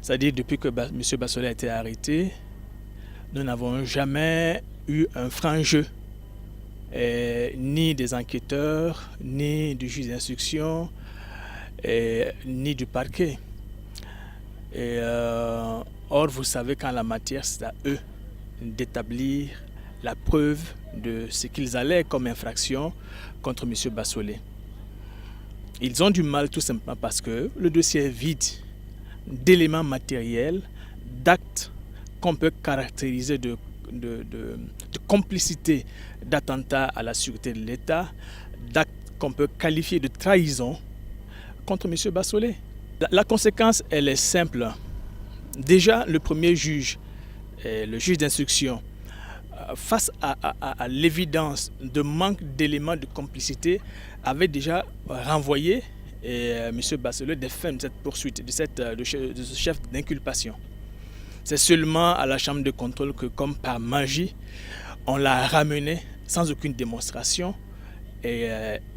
C'est-à-dire depuis que M. Bassoley a été arrêté, nous n'avons jamais eu un franc jeu, ni des enquêteurs, ni du juge d'instruction, ni du parquet. Or, vous savez qu'en la matière, c'est à eux d'établir la preuve de ce qu'ils allaient comme infraction contre M. Bassoley. Ils ont du mal tout simplement parce que le dossier est vide d'éléments matériels, d'actes qu'on peut caractériser de complicité d'attentat à la sûreté de l'État, d'actes qu'on peut qualifier de trahison contre M. Bassoley. La conséquence, elle est simple. Déjà, le premier juge, le juge d'instruction, face à l'évidence de manque d'éléments de complicité, avait déjà renvoyé M. Bassoley des fins de cette poursuite, de ce chef d'inculpation. C'est seulement à la chambre de contrôle que, comme par magie, on l'a ramené sans aucune démonstration. Et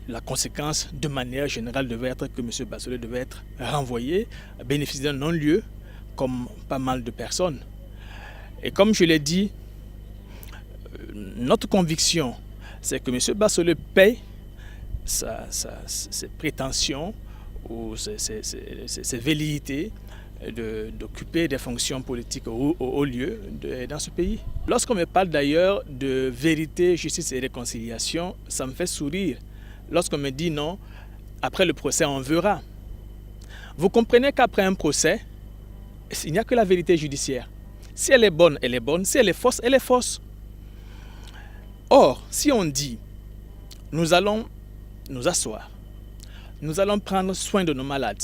la conséquence, de manière générale, devait être que M. Bassoley devait être renvoyé, bénéficier d'un non-lieu, comme pas mal de personnes. Et comme je l'ai dit, notre conviction, c'est que M. Bassoley paye ses prétentions ou ses velléités d'occuper des fonctions politiques au haut lieu dans ce pays. Lorsqu'on me parle d'ailleurs de vérité, justice et réconciliation, ça me fait sourire. Lorsqu'on me dit non, après le procès, on verra. Vous comprenez qu'après un procès, il n'y a que la vérité judiciaire. Si elle est bonne, elle est bonne. Si elle est fausse, elle est fausse. Or, si on dit, nous allons nous asseoir, nous allons prendre soin de nos malades,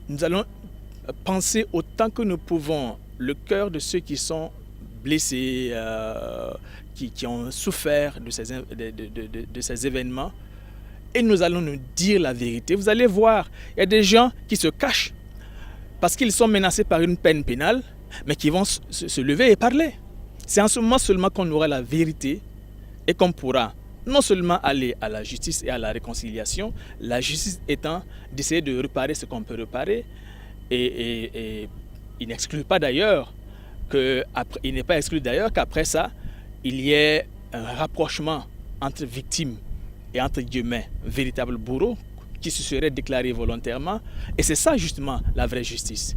nous allons penser autant que nous pouvons le cœur de ceux qui sont blessés, qui ont souffert de ces événements, et nous allons nous dire la vérité. Vous allez voir, il y a des gens qui se cachent parce qu'ils sont menacés par une peine pénale, mais qui vont se lever et parler. C'est en ce moment seulement qu'on aura la vérité et qu'on pourra non seulement aller à la justice et à la réconciliation, la justice étant d'essayer de réparer ce qu'on peut réparer, et il n'exclut pas d'ailleurs il n'est pas exclu d'ailleurs qu'après ça, il y ait un rapprochement entre victimes et entre guillemets véritables bourreaux qui se seraient déclarés volontairement, et c'est ça justement la vraie justice.